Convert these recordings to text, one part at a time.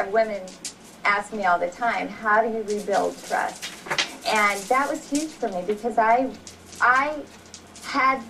have women ask me all the time, how do you rebuild trust? And that was huge for me because I had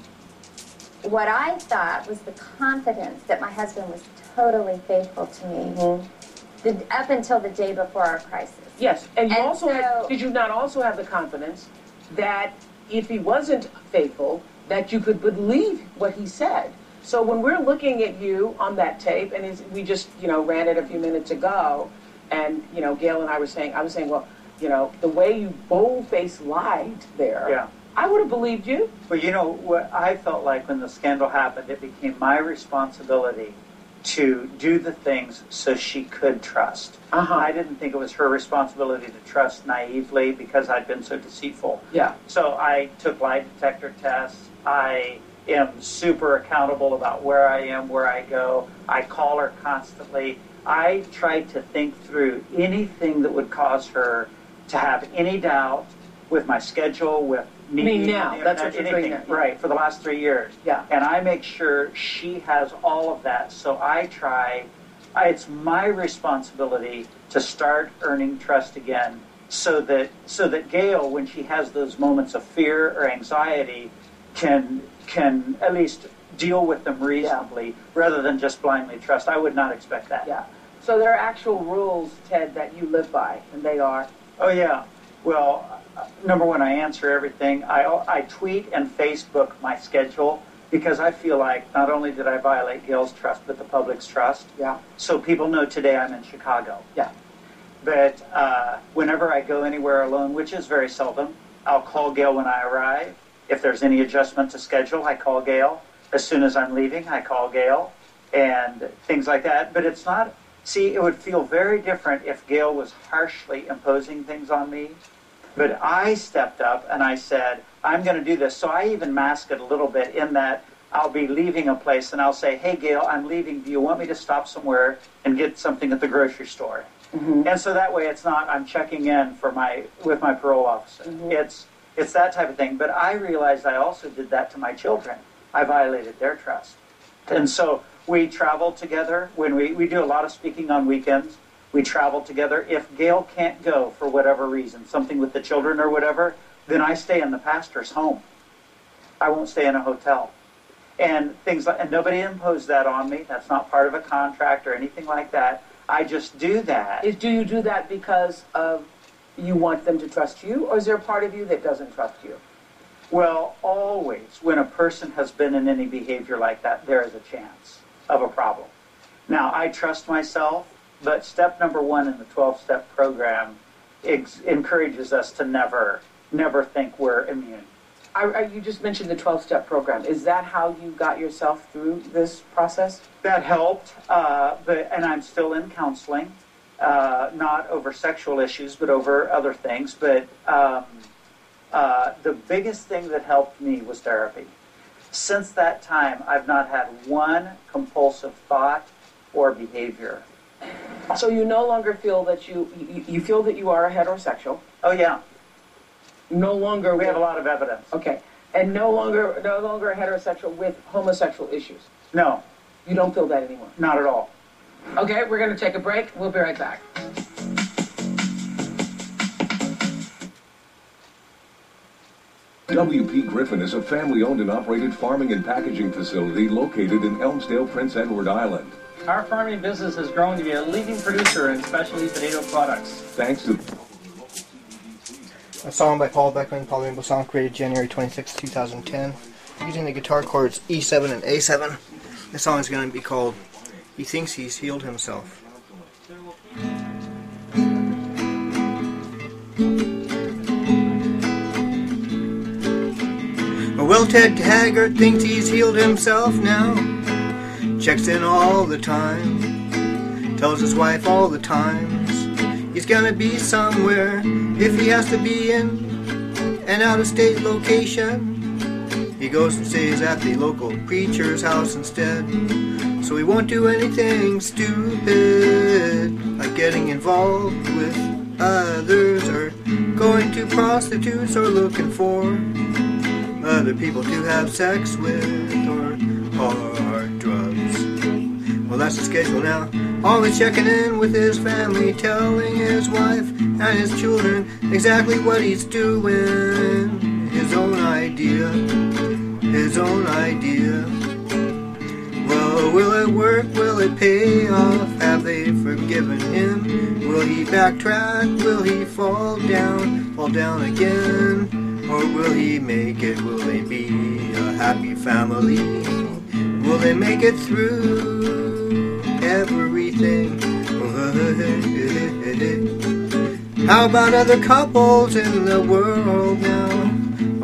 what I thought was the confidence that my husband was totally faithful to me up until the day before our crisis. Yes, and you also did you not also have the confidence that if he wasn't faithful, that you could believe what he said? So when we're looking at you on that tape, and we just, ran it a few minutes ago, and, Gail and I was saying, well, the way you bold-faced lied there, yeah. I would have believed you. Well, what I felt like when the scandal happened, it became my responsibility to do the things so she could trust. I didn't think it was her responsibility to trust naively because I'd been so deceitful. Yeah. So I took lie detector tests. I am super accountable about where I am, where I go. I call her constantly. I tried to think through anything that would cause her to have any doubt with my schedule, with me now. That's what you're doing now. Right, for the last 3 years. Yeah. And I make sure she has all of that. So it's my responsibility to start earning trust again so that Gail, when she has those moments of fear or anxiety, can at least deal with them reasonably rather than just blindly trust. I would not expect that. Yeah. So there are actual rules, Ted, that you live by, and they are? Oh, yeah. Well, number one, I answer everything. I tweet and Facebook my schedule because I feel like not only did I violate Gail's trust, but the public's trust. Yeah. So people know today I'm in Chicago. Yeah. But whenever I go anywhere alone, which is very seldom, I'll call Gail when I arrive. If there's any adjustment to schedule, I call Gail. As soon as I'm leaving, I call Gail and things like that. But it's not, see, it would feel very different if Gail was harshly imposing things on me. But I stepped up and I said, I'm going to do this. So I even mask it a little bit in that I'll be leaving a place and I'll say, hey, Gail, I'm leaving. Do you want me to stop somewhere and get something at the grocery store? And so that way it's not I'm checking in with my parole officer. It's that type of thing. But I realized I also did that to my children. I violated their trust. And so we travel together. When we do a lot of speaking on weekends, we travel together. If Gail can't go for whatever reason, something with the children or whatever, then I stay in the pastor's home. I won't stay in a hotel. And and nobody imposed that on me. That's not part of a contract or anything like that. I just do that. Do you do that because of you want them to trust you, or is there a part of you that doesn't trust you? Well, always, when a person has been in any behavior like that, there is a chance of a problem. Now, I trust myself, but step number one in the 12-step program encourages us to never think we're immune. You just mentioned the 12-step program. Is that how you got yourself through this process? That helped, and I'm still in counseling, not over sexual issues, but over other things. But the biggest thing that helped me was therapy. Since that time, I've not had one compulsive thought or behavior. So you no longer feel that you feel that you are a heterosexual? Oh, yeah. No longer. We have a lot of evidence. Okay, and no longer a heterosexual with homosexual issues. No, you don't feel that anymore. Not at all. Okay, we're going to take a break. We'll be right back. W.P. Griffin is a family-owned and operated farming and packaging facility located in Elmsdale, Prince Edward Island. Our farming business has grown to be a leading producer in specialty potato products. Thanks to a song by Paul Beckman, Palu Rainbow Song, created January 26, 2010. Using the guitar chords E7 and A7. The song is going to be called He Thinks He's Healed Himself. Well, Ted Haggard thinks he's healed himself now. Checks in all the time. Tells his wife all the times he's gonna be somewhere if he has to be in an out-of-state location. He goes and stays at the local preacher's house instead. So he won't do anything stupid, like getting involved with others, or going to prostitutes, or looking for other people to have sex with, or hard drugs. Well, that's the schedule now. always checking in with his family, telling his wife and his children exactly what he's doing. His own idea, his own idea. Well, will it work? Will it pay off? Have they forgiven him? Will he backtrack? Will he fall down again? Or will he make it? Will they be a happy family? Will they make it through everything? How about other couples in the world now?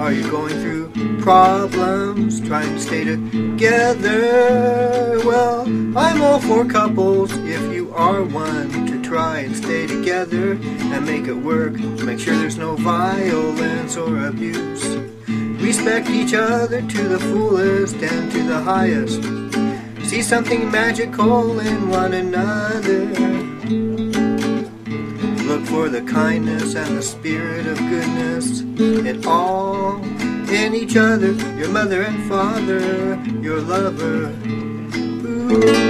Are you going through problems, trying to stay together? Well, I'm all for couples if you are one, to try and stay together and make it work. Make sure there's no violence or abuse. Respect each other to the fullest and to the highest. See something magical in one another. Look for the kindness and the spirit of goodness in all, in each other, your mother and father, your lover. Ooh.